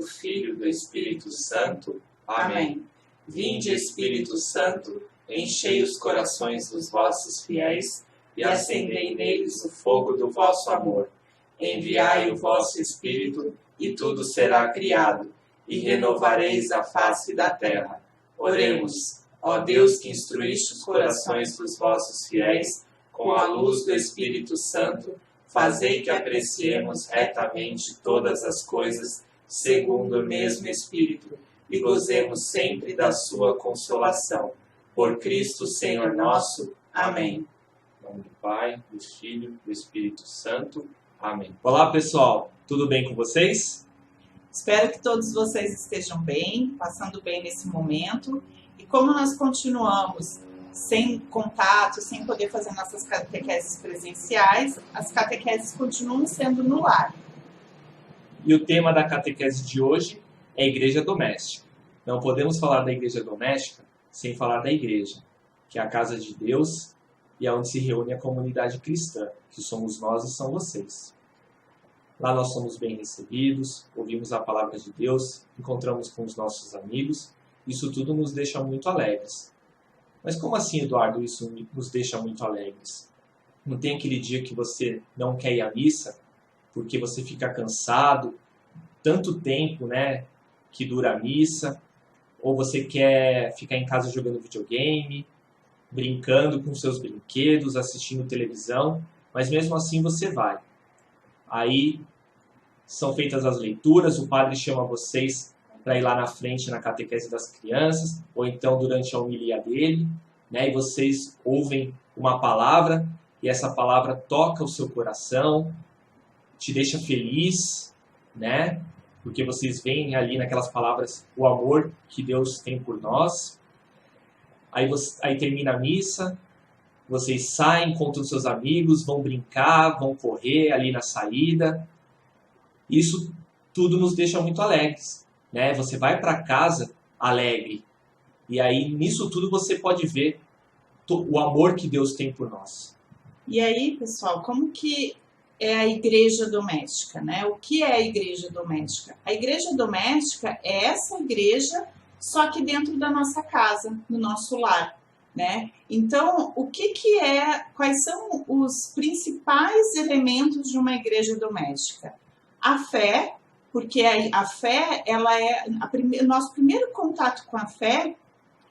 do Filho e do Espírito Santo. Amém. Vinde, Espírito Santo, enchei os corações dos vossos fiéis e acendei neles o fogo do vosso amor. Enviai o vosso Espírito e tudo será criado, e renovareis a face da terra. Oremos, ó Deus que instruíste os corações dos vossos fiéis com a luz do Espírito Santo, fazei que apreciemos retamente todas as coisas segundo o mesmo Espírito e gozemos sempre da sua consolação. Por Cristo Senhor nosso. Amém. Em nome do Pai, do Filho e do Espírito Santo. Amém. Olá, pessoal. Tudo bem com vocês? Espero que todos vocês estejam bem, passando bem nesse momento. E como nós continuamos sem contato, sem poder fazer nossas catequeses presenciais, as catequeses continuam sendo no lar. E o tema da catequese de hoje é Igreja Doméstica. Não podemos falar da Igreja Doméstica sem falar da Igreja, que é a casa de Deus e é onde se reúne a comunidade cristã, que somos nós e são vocês. Lá nós somos bem recebidos, ouvimos a palavra de Deus, encontramos com os nossos amigos. Isso tudo nos deixa muito alegres. Mas como assim, Eduardo, isso nos deixa muito alegres? Não tem aquele dia que você não quer ir à missa porque você fica cansado, tanto tempo, né, que dura a missa, ou você quer ficar em casa jogando videogame, brincando com seus brinquedos, assistindo televisão, mas mesmo assim você vai. Aí são feitas as leituras, o padre chama vocês para ir lá na frente na catequese das crianças, ou então durante a homilia dele, né, e vocês ouvem uma palavra, e essa palavra toca o seu coração, te deixa feliz, né, porque vocês veem ali naquelas palavras o amor que Deus tem por nós. Aí termina a missa, vocês saem, encontram seus amigos, vão brincar, vão correr ali na saída. Isso tudo nos deixa muito alegres, né? Você vai para casa alegre. E aí, nisso tudo, você pode ver o amor que Deus tem por nós. E aí, pessoal, como que é a igreja doméstica, né? O que é a igreja doméstica? A igreja doméstica é essa igreja, só que dentro da nossa casa, no nosso lar, né? Então, quais são os principais elementos de uma igreja doméstica? A fé, porque a fé, ela é o nosso primeiro contato com a fé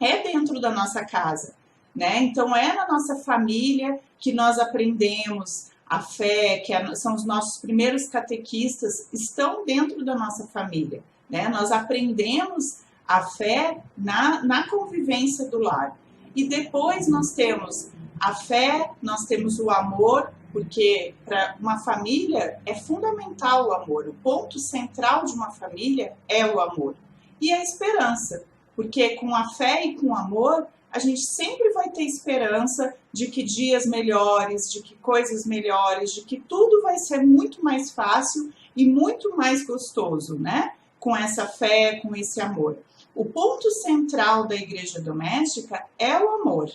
é dentro da nossa casa, né? Então é na nossa família que nós aprendemos a fé, são os nossos primeiros catequistas, estão dentro da nossa família, né? Nós aprendemos a fé na convivência do lar. E depois nós temos a fé, nós temos o amor, porque para uma família é fundamental o amor. O ponto central de uma família é o amor. E a esperança, porque com a fé e com o amor, a gente sempre vai ter esperança de que dias melhores, de que coisas melhores, de que tudo vai ser muito mais fácil e muito mais gostoso, né? Com essa fé, com esse amor. O ponto central da igreja doméstica é o amor.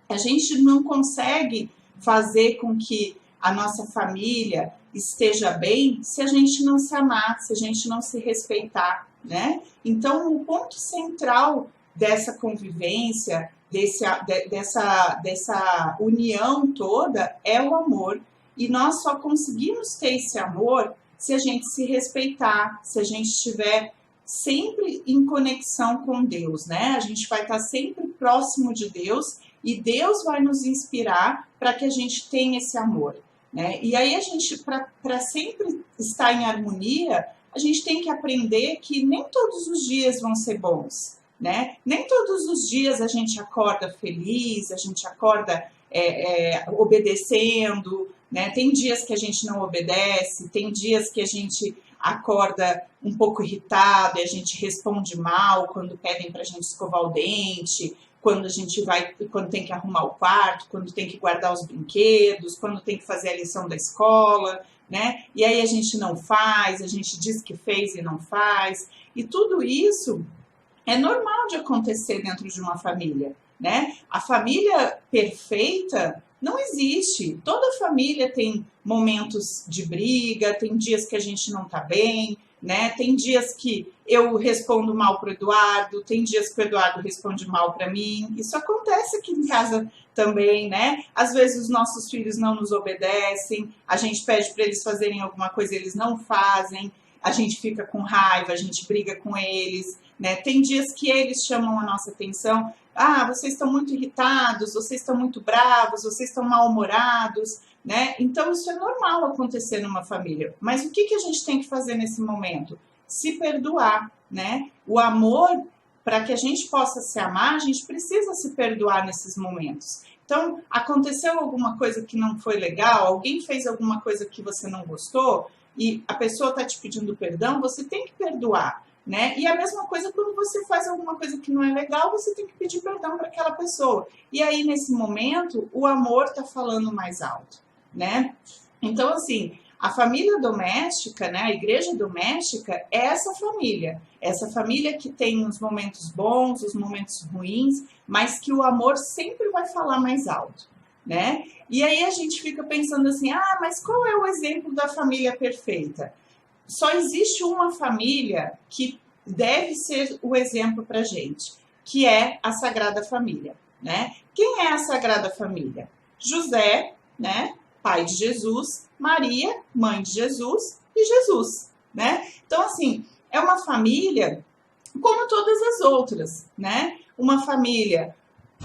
A gente não consegue fazer com que a nossa família esteja bem se a gente não se amar, se a gente não se respeitar, né? Então, o ponto central dessa convivência, dessa união toda é o amor. E nós só conseguimos ter esse amor se a gente se respeitar, se a gente estiver sempre em conexão com Deus, né? A gente vai estar sempre próximo de Deus e Deus vai nos inspirar para que a gente tenha esse amor, né? E aí a gente, para sempre estar em harmonia, a gente tem que aprender que nem todos os dias vão ser bons, né? Nem todos os dias a gente acorda feliz, a gente acorda obedecendo, né? Tem dias que a gente não obedece, tem dias que a gente acorda um pouco irritado e a gente responde mal quando pedem para a gente escovar o dente, quando tem que arrumar o quarto, quando tem que guardar os brinquedos, quando tem que fazer a lição da escola, né? E aí a gente não faz, a gente diz que fez e não faz. E tudo isso é normal de acontecer dentro de uma família, né? A família perfeita não existe. Toda família tem momentos de briga, tem dias que a gente não tá bem, né? Tem dias que eu respondo mal para o Eduardo, tem dias que o Eduardo responde mal para mim. Isso acontece aqui em casa também, né? Às vezes os nossos filhos não nos obedecem, a gente pede para eles fazerem alguma coisa, eles não fazem, a gente fica com raiva, a gente briga com eles, né? Tem dias que eles chamam a nossa atenção. Ah, vocês estão muito irritados, vocês estão muito bravos, vocês estão mal-humorados, né? Então, isso é normal acontecer numa família. Mas o que a gente tem que fazer nesse momento? Se perdoar, né? O amor, para que a gente possa se amar, a gente precisa se perdoar nesses momentos. Então, aconteceu alguma coisa que não foi legal, alguém fez alguma coisa que você não gostou, e a pessoa está te pedindo perdão, você tem que perdoar, né? E a mesma coisa quando você faz alguma coisa que não é legal, você tem que pedir perdão para aquela pessoa. E aí, nesse momento, o amor está falando mais alto, né? Então, assim, a família doméstica, né, a igreja doméstica é essa família que tem os momentos bons, os momentos ruins, mas que o amor sempre vai falar mais alto, né? E aí a gente fica pensando assim, ah, mas qual é o exemplo da família perfeita? Só existe uma família que deve ser o exemplo para a gente, que é a Sagrada Família, né? Quem é a Sagrada Família? José, né? Pai de Jesus, Maria, mãe de Jesus e Jesus, né? Então, assim, é uma família como todas as outras, né? Uma família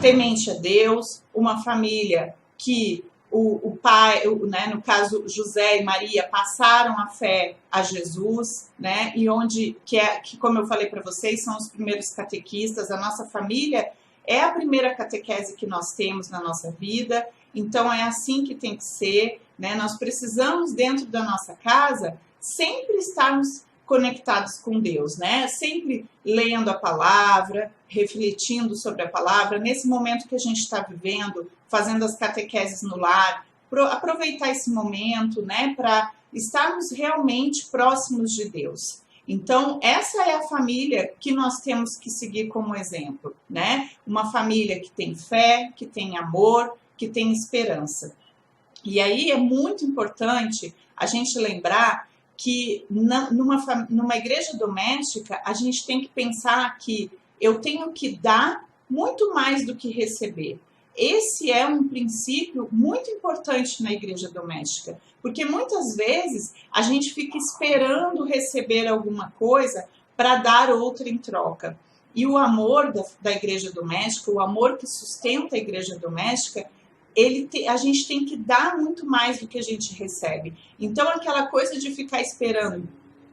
temente a Deus, uma família que o pai, né, no caso José e Maria, passaram a fé a Jesus, né? E onde, que como eu falei para vocês, são os primeiros catequistas. A nossa família é a primeira catequese que nós temos na nossa vida. Então, é assim que tem que ser, né? Nós precisamos, dentro da nossa casa, sempre estarmos conectados com Deus, né? Sempre lendo a palavra, refletindo sobre a palavra. Nesse momento que a gente está vivendo, fazendo as catequeses no lar, aproveitar esse momento, né? Para estarmos realmente próximos de Deus. Então, essa é a família que nós temos que seguir como exemplo, né? Uma família que tem fé, que tem amor, que tem esperança. E aí é muito importante a gente lembrar que numa igreja doméstica a gente tem que pensar que eu tenho que dar muito mais do que receber. Esse é um princípio muito importante na igreja doméstica, porque muitas vezes a gente fica esperando receber alguma coisa para dar outra em troca. E o amor da igreja doméstica, o amor que sustenta a igreja doméstica, a gente tem que dar muito mais do que a gente recebe. Então, aquela coisa de ficar esperando,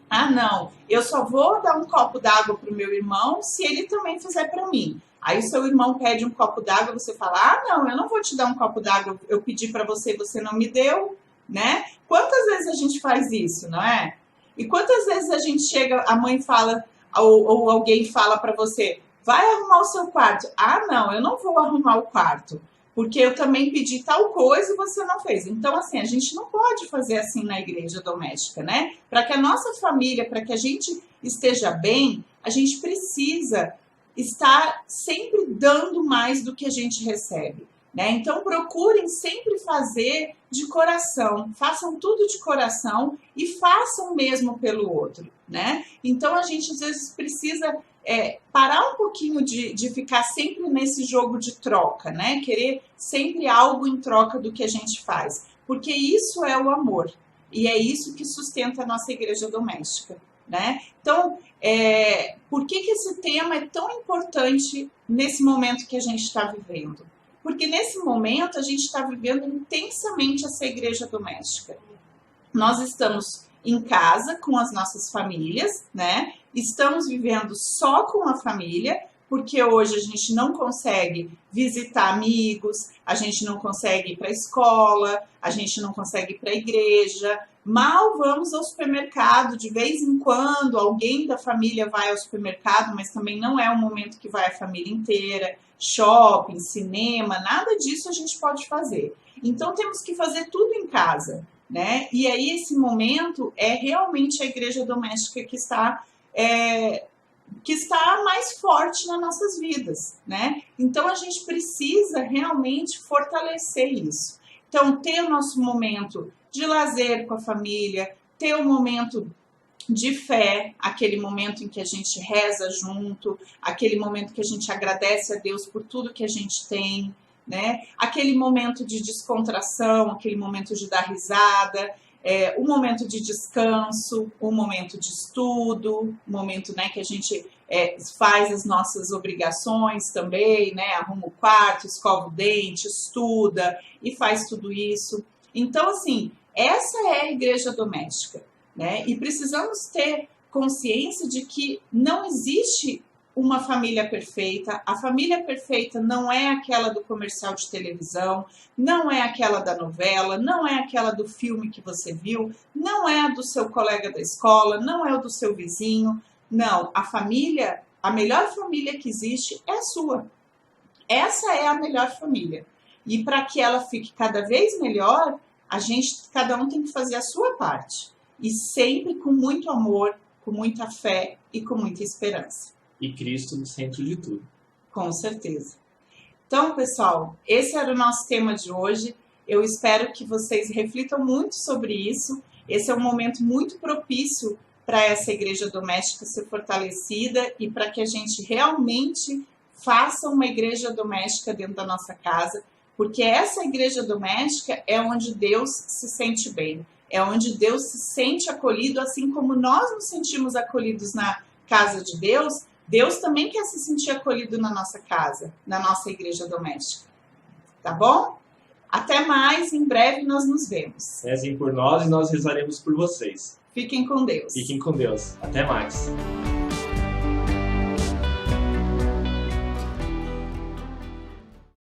ah, não, eu só vou dar um copo d'água para o meu irmão se ele também fizer para mim. Aí o seu irmão pede um copo d'água, você fala, ah, não, eu não vou te dar um copo d'água, eu pedi para você e você não me deu, né? Quantas vezes a gente faz isso, não é? E quantas vezes a gente chega, a mãe fala, ou alguém fala para você, vai arrumar o seu quarto. Ah, não, eu não vou arrumar o quarto, porque eu também pedi tal coisa e você não fez. Então, assim, a gente não pode fazer assim na igreja doméstica, né? Para que a nossa família, para que a gente esteja bem, a gente precisa estar sempre dando mais do que a gente recebe, né? Então, procurem sempre fazer de coração, façam tudo de coração e façam mesmo pelo outro, né? Então, a gente às vezes precisa parar um pouquinho de ficar sempre nesse jogo de troca, né? Querer sempre algo em troca do que a gente faz, porque isso é o amor e é isso que sustenta a nossa igreja doméstica, né? Então, por que esse tema é tão importante nesse momento que a gente está vivendo? Porque nesse momento a gente está vivendo intensamente essa igreja doméstica. Nós estamos em casa com as nossas famílias, né? Estamos vivendo só com a família, porque hoje a gente não consegue visitar amigos, a gente não consegue ir para a escola, a gente não consegue ir para a igreja, mal vamos ao supermercado, de vez em quando alguém da família vai ao supermercado, mas também não é um momento que vai a família inteira, shopping, cinema, nada disso a gente pode fazer. Então temos que fazer tudo em casa, né? E aí esse momento é realmente a igreja doméstica que está mais forte nas nossas vidas, né? Então a gente precisa realmente fortalecer isso. Então ter o nosso momento de lazer com a família, ter o momento de fé, aquele momento em que a gente reza junto, aquele momento que a gente agradece a Deus por tudo que a gente tem, né? Aquele momento de descontração, aquele momento de dar risada, um momento de descanso, um momento de estudo, um momento, né, que a gente faz as nossas obrigações também, né? Arruma o quarto, escova o dente, estuda e faz tudo isso. Então, assim, essa é a igreja doméstica, né? E precisamos ter consciência de que não existe uma família perfeita. A família perfeita não é aquela do comercial de televisão, não é aquela da novela, não é aquela do filme que você viu, não é a do seu colega da escola, não é o do seu vizinho. Não, a família, a melhor família que existe é a sua. Essa é a melhor família. E para que ela fique cada vez melhor, cada um tem que fazer a sua parte. E sempre com muito amor, com muita fé e com muita esperança. E Cristo no centro de tudo. Com certeza. Então, pessoal, esse era o nosso tema de hoje. Eu espero que vocês reflitam muito sobre isso. Esse é um momento muito propício para essa igreja doméstica ser fortalecida e para que a gente realmente faça uma igreja doméstica dentro da nossa casa, porque essa igreja doméstica é onde Deus se sente bem. É onde Deus se sente acolhido, assim como nós nos sentimos acolhidos na casa de Deus, Deus também quer se sentir acolhido na nossa casa, na nossa igreja doméstica. Tá bom? Até mais, em breve nós nos vemos. Rezem por nós e nós rezaremos por vocês. Fiquem com Deus. Fiquem com Deus. Até mais.